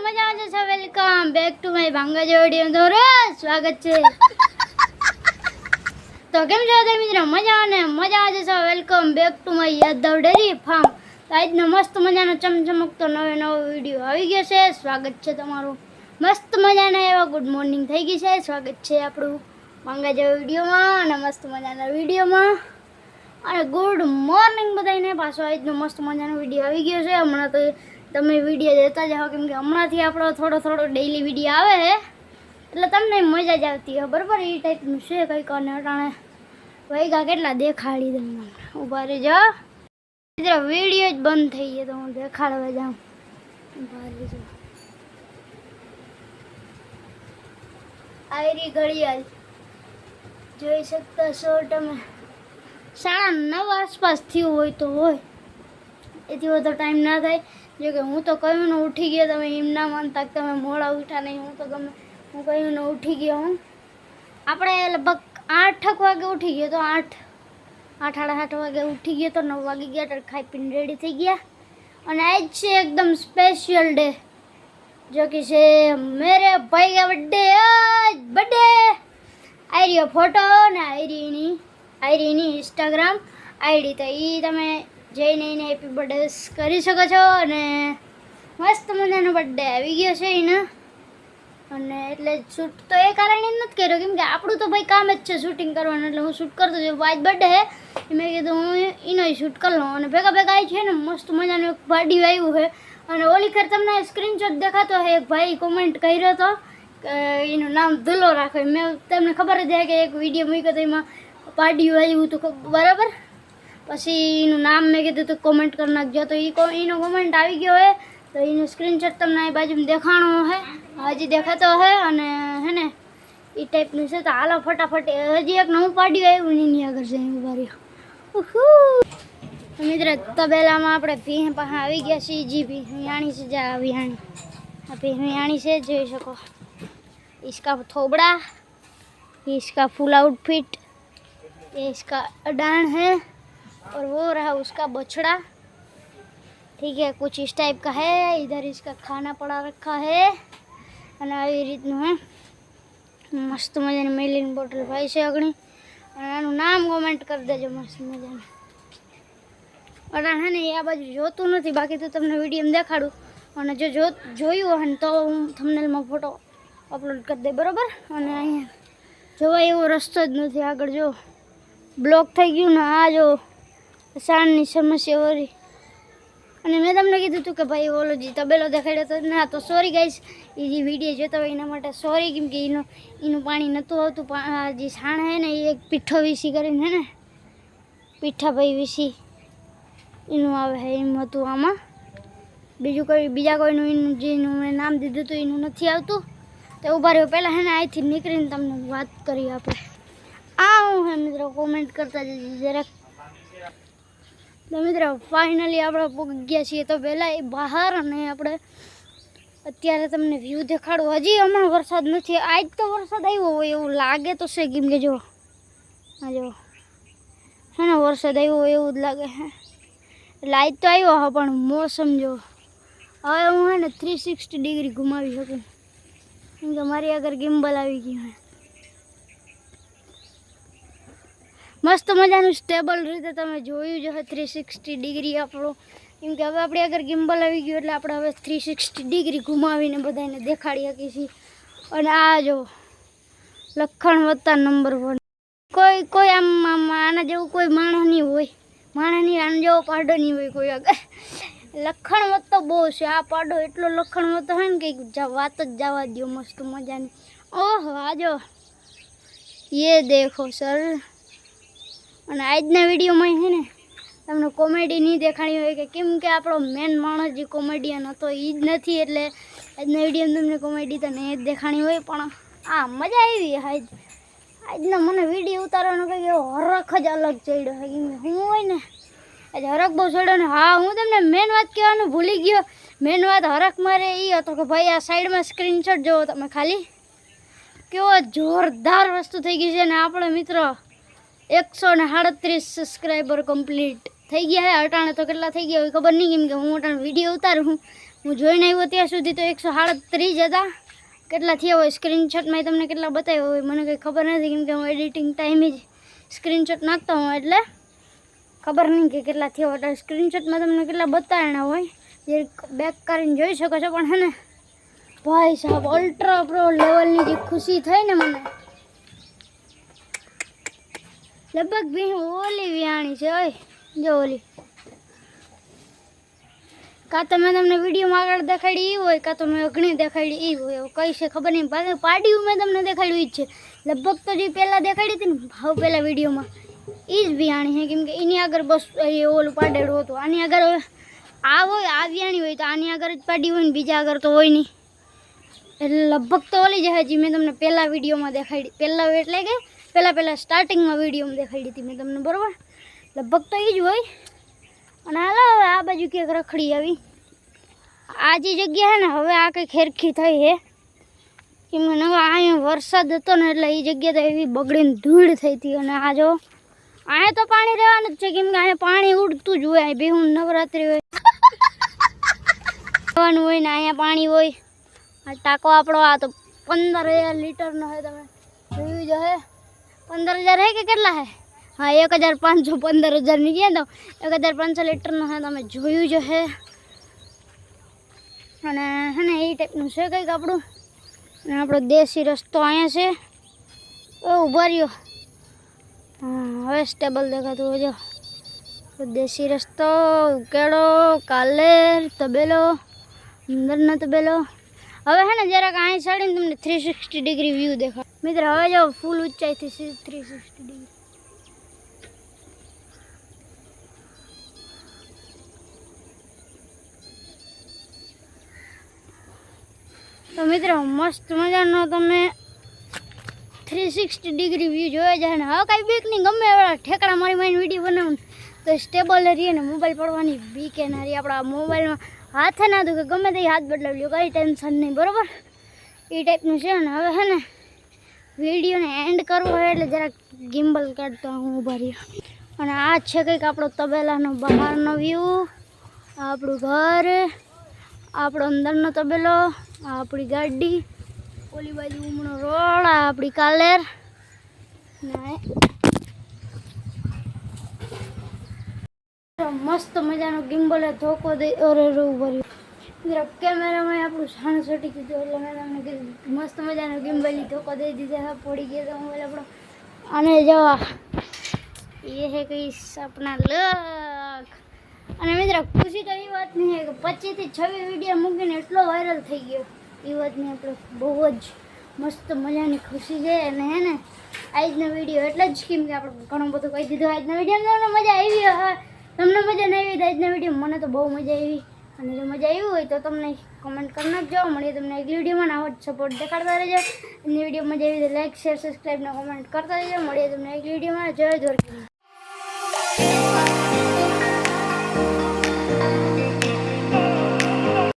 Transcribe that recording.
મજા આવે છે વેલકમ બેક ટુ માય ભાંગા જોડીઓ દોરો સ્વાગત છે તો કેમ છો મિત્રો મજા આવે છે welcome back to my Yadav dairy farm આજનો મસ્ત મજાનો ચમચમકતો નવો વિડીયો આવી ગયો છે સ્વાગત છે તમારું મસ્ત મજાના એવા ગુડ મોર્નિંગ થઈ ગઈ છે સ્વાગત છે આપણું ભાંગા જો વિડીયોમાં અને મસ્ત મજાના વિડીયોમાં અને ગુડ મોર્નિંગ બધાને પાછો આજનો મસ્ત મજાનો વિડીયો આવી ગયો છે હમણાં તો તમે વિડીયો જોતા જાઓ કેમ કે હમણાંથી આપણો થોડો ડેઈલી વિડીયો આવે છે એટલે તમને મજા જ આવતી હોય બરાબર એ ટાઈપનું છે કંઈક અને અટાણે વાગ્યા કેટલા દેખાડી દઉં ઊભા રહેજો મિત્રો વિડીયો જ બંધ થઈ ગયો તો હું દેખાડવા જાઉં ઊભા રહેજો આયરી ઘડિયાળ જોઈ શકતા છો તમે 9:30 આસપાસ થયું હોય તો હોય એથી વધુ ટાઈમ ના થાય જો કે હું તો કહ્યું ને ઉઠી ગયો તમે એમ ના માનતા કે તમે મોડા ઉઠ્યા નહીં હું તો ગમે હું કહ્યું ને ઉઠી ગયો હું આપણે લગભગ 8 વાગે ઉઠી ગયો તો 8:30 વાગે ઉઠી ગયો તો 9 વાગી ગયા તો ખાઈ પીને રેડી થઈ ગયા અને આજ છે એકદમ સ્પેશિયલ ડે जो कि से मेरे भाई का बर्थडे आयरी फोटो ने आयरी इंस्टाग्राम आईडी तो ये तमे जईने हैप्पी बर्थडे करी सको छो अने मस्त मजानो बर्थडे આવી ગયો છે એને અને એટલે શૂટ તો એ કારણે નથી કર્યો કેમ કે આપણું તો ભાઈ કામ જ છે શૂટિંગ કરવાનું એટલે હું શૂટ કરતો જો આજ બર્થડે હે મેં કીધું હું એનો શૂટ કરી લઉં અને ભેગા આવી છે ને મસ્ત મજાનું એક પાર્ટી આવ્યું છે અને ઓલી ખર તમને સ્ક્રીનશોટ દેખાતો હે એક ભાઈ કોમેન્ટ કર્યો હતો કે એનું નામ ધુલો રાખો મેં તમને ખબર જ કે એક વિડીયો મૂક્યો તો એમાં પાર્ટી આવ્યું હતું બરાબર પછી એનું નામ મેં કીધું તો કોમેન્ટ કરી નાખજો તો એનો કોમેન્ટ આવી ગયો હે તો એનો સ્ક્રીનશોટ તમને આ બાજુમાં દેખાણો હે હજી દેખાતો હે અને હે ને એ ટાઈપનું છે તો હાલો ફટાફટ હજી એક નવું પાર્ટી આવ્યું એની આગળ જઈને ઉભા રહ્યો मित्र तबेला में अपने भीह पास आई गया जी भीहाणी से जा भीहाणी भीहाणी से जो सको इसका थोबड़ा इसका फुल आउटफिट ये इसका अडान है और वो रहा उसका बछड़ा ठीक है कुछ इस टाइप का है इधर इसका खाना पड़ा रखा है અને આવી રીતનું હે મસ્ત મજાની મેલીની બોટલ ભાઈ છે અગણી અને આનું નામ કોમેન્ટ કરી દેજો મસ્ત મજાનું અડાણ હે ને આ બાજુ જોતું નથી બાકી તો તમને વિડીયો દેખાડું અને જો જોયું હોય ને તો હું થંબનેલમાં ફોટો અપલોડ કરી દે બરાબર અને અહીંયા જોવાય એવો રસ્તો જ નથી આગળ જો બ્લોક થઈ ગયું ને આ જો સાણની સમસ્યા હોરી અને મેં તમને કીધું હતું કે ભાઈ ઓલો જે તબેલો દેખાડ્યો તો ના તો સોરી ગાઈસ એ જે વિડીયો જોતા હોય એના માટે સોરી કેમ કે એનું પાણી નહોતું આવતું જે સાણ હે ને એ એક પીઠો વીસી કરીને હે ને પીઠાભાઈ વીસી એનું આવે છે એમ હતું આમાં બીજા કોઈનું એનું જેનું મેં નામ દીધું હતું એનું નથી આવતું તો ઉભા રહ્યો પહેલાં હે ને અહીંથી નીકળીને તમને વાત કરી આપણે હું હે મિત્રો કોમેન્ટ કરતા જઈએ જરાક તો મિત્રો ફાઇનલી આપણે પૂગી ગયા છીએ તો પહેલાં એ બહાર અને આપણે અત્યારે તમને વ્યૂ દેખાડું હજી હમણાં વરસાદ નથી આજ તો વરસાદ આવ્યો હોય એવું લાગે તો છે કેમ કે જો હા જો હે ને વરસાદ આવ્યો હોય એવું જ લાગે હે લાઈટ તો આવ્યો હા પણ મોસમ જો હવે હું હે ને 360 ડિગ્રી ઘુમાવી શકું કેમ કે મારી આગળ ગિમ્બલ આવી ગયું હે મસ્ત મજાનું સ્ટેબલ રીતે તમે જોયું જ હે 360 ડિગ્રી આપણો કેમ કે હવે આપણી આગળ ગિમ્બલ આવી ગયું એટલે આપણે હવે 360 ડિગ્રી ઘુમાવીને બધાને દેખાડી શકીએ છીએ અને આ જો લખણ વત્તા નંબર 1 કોઈ આમ આના જેવું કોઈ માણસ નહીં હોય માણસની આન જેવો પાડો નહીં હોય કોઈ આગળ લખણ મત તો બહુ છે આ પાડો એટલો લખણ મત હોય ને કે વાત જ જવા દો મસ્ત મજાની ઓહો આજો ये देखो सर અને આજના વિડીયોમાં છે ને તમને કોમેડી નહીં દેખાણી હોય કે કેમ કે આપણો મેન માણસ જે કોમેડિયન હતો એ જ નથી એટલે આજના વિડીયોમાં તમને કોમેડી તો નહીં જ દેખાણી હોય પણ મજા આવી આજનો મને વિડીયો ઉતારવાનો કંઈક એવો હરખ જ અલગ ચડ્યો છે કેમ કે હું હોય ને આજે હરખ બહુ ચડ્યો ને હા હું તમને મેન વાત કહેવાનું ભૂલી ગયો મેન વાત હરખ મારે એ હતો કે ભાઈ આ સાઈડમાં સ્ક્રીનશોટ જોવો તમે ખાલી કેવો જોરદાર વસ્તુ થઈ ગઈ છે ને આપણે મિત્રો 137 સબસ્ક્રાઈબર કમ્પ્લીટ થઈ ગયા હે અટાણે તો કેટલા થઈ ગયા હોય ખબર નહીં, કેમ કે હું અટાણે વિડીયો ઉતારું હું જોઈને આવ્યો ત્યાં સુધી તો 137 હતા. કેટલા થયા હોય સ્ક્રીનશોટમાં તમને કેટલા બતાવ્યા હોય મને કંઈ ખબર નથી, કેમ કે હું એડિટિંગ ટાઈમે જ સ્ક્રીનશોટ નાખતા હું એટલે ખબર નહીં કે કેટલા થયા હોય. સ્ક્રીનશોટમાં તમને કેટલા બતાવ્યા હોય જે બેક કરીને જોઈ શકો છો. પણ હે ને ભાઈ સાહેબ અલ્ટ્રા પ્રો લેવલની જે ખુશી થઈ ને મને, લગભગ બી ઓલી વિયાણી છે ઓય જો ઓલી, કાં તો મેં તમને વિડીયોમાં આગળ દેખાડી એ હોય, કાં તો મેં અગ્નિ દેખાડી એ હોય, કઈ છે ખબર નહીં. પાડ્યું મેં તમને દેખાડ્યું એ જ છે લગભગ. તો જે પહેલાં દેખાડી હતી ને ભાવ પહેલાં વિડીયોમાં એ જ વિયાણી છે, કેમ કે એની આગળ બસ ઓલું પાડેલું હતું. આની આગળ આ હોય આ વિયાણી હોય તો આની આગળ જ પાડી હોય ને બીજા આગળ તો હોય નહીં. એટલે લગભગ તો ઓલી જ હજી મેં તમને પહેલાં વિડીયોમાં દેખાડી, પહેલાં એટલે કે પહેલાં સ્ટાર્ટિંગમાં વિડીયોમાં દેખાડી હતી મેં તમને, બરાબર. લગભગ તો એ જ હોય. અને હાલો હવે આ બાજુ ક્યાંક રખડી આવી. આ જે જગ્યા છે ને હવે આ કંઈક હેરખી થઈ છે, કેમ કે હવે અહીંયા વરસાદ હતો ને એટલે એ જગ્યા તો એવી બગડીને ધૂળ થઈ હતી. અને આ જો અહીંયા તો પાણી રહેવાનું જ છે, કેમ કે અહીંયા પાણી ઉડતું જ હોય. અહીં બેહું નવરાત્રી હોય રહેવાનું હોય ને અહીંયા પાણી હોય. આ ટાંકો આપણો આ તો 15,000 લીટરનો છે, તમે જોયું જ હે. 15,000 હે કે કેટલા હે? હા 1,500 15,000 ની ગયા તો 1,500 લીટરનો છે, તમે જોયું જ હે. અને હે ને એ ટાઈપનું છે કંઈક આપણું. અને આપણો દેશી રસ્તો અહીંયા છે. ઊભા રહ્યો, હા હવે સ્ટેબલ દેખાતું હોય. જો દેશી રસ્તો, ઉકેડો, કાલેર, તબેલો, અંદરનો તબેલો. હવે હે ને જરાક અહીં ચડીને તમને 360 ડિગ્રી વ્યૂ દેખાય મિત્ર. હવે જો ફૂલ ઊંચાઈથી 360 ડિગ્રી. તો મિત્રો મસ્ત મજાનો તમે 360 ડિગ્રી વ્યૂ જોયા જાય ને. હવે કાંઈ બીક નહીં, ગમે એવા ઠેકડા મારી મારીને વિડીયો બનાવું તો સ્ટેબલ રહીએ ને. મોબાઈલ પડવાની બીક ના રહી. આપણા મોબાઈલમાં હાથે ના દુખે, ગમે તે હાથ બદલાવી લો, કંઈ ટેન્શન નહીં, બરાબર. એ ટાઈપનું છે ને. હવે હે ને વિડીયોને એન્ડ કરવો હોય એટલે જરાક ગિમ્બલ કાઢતો હું ઊભા રહ્યો. અને આ છે કંઈક આપણો તબેલાનો બહારનો વ્યૂ. આપણું ઘર, આપણો અંદરનો તબેલો, આ આપણી ગાડી, ઓલી બાજુ ઉમણો રોડ, આ આપણી કાલેર ને મસ્ત મજાનો ગિમ્બલે ધોકો દઈ ભર્યું. કેમેરામાં આપણું સાણ સટી દીધું એટલે મેં તમને કીધું મસ્ત મજાનો ગિમ્બલી ધોકો દઈ દીધા. પડી ગયો તો મોબાઈલ આપણો. અને જો એ હે કઈ સપના લક. અને મિત્રો ખુશી તો એ વાત નહીં કે 25 થી 26 વિડીયો મૂકીને એટલો વાયરલ થઈ ગયો. એ વાતની આપણે બહુ જ મસ્ત મજાની ખુશી છે. અને હે ને આજનો વિડીયો એટલે જ કેમ કે આપણે ઘણું બધું કહી દીધું. આજના વિડીયોમાં તમને મજા આવી, તમને મજા નહીં આવી તો આજના વિડીયો મને તો બહુ મજા આવી. અને જો મજા આવી હોય તો તમને કમેન્ટ કરી નાખજો. મળીએ તમને એક વિડીયોમાં. આવો જ સપોર્ટ દેખાડતા રહેજો. અને વિડીયો મજા આવી તો લાઈક શેર સબસ્ક્રાઈબ ને કમેન્ટ કરતા રહેજો. મળીએ તમને એક વિડીયોમાં. જય દ્વારકા.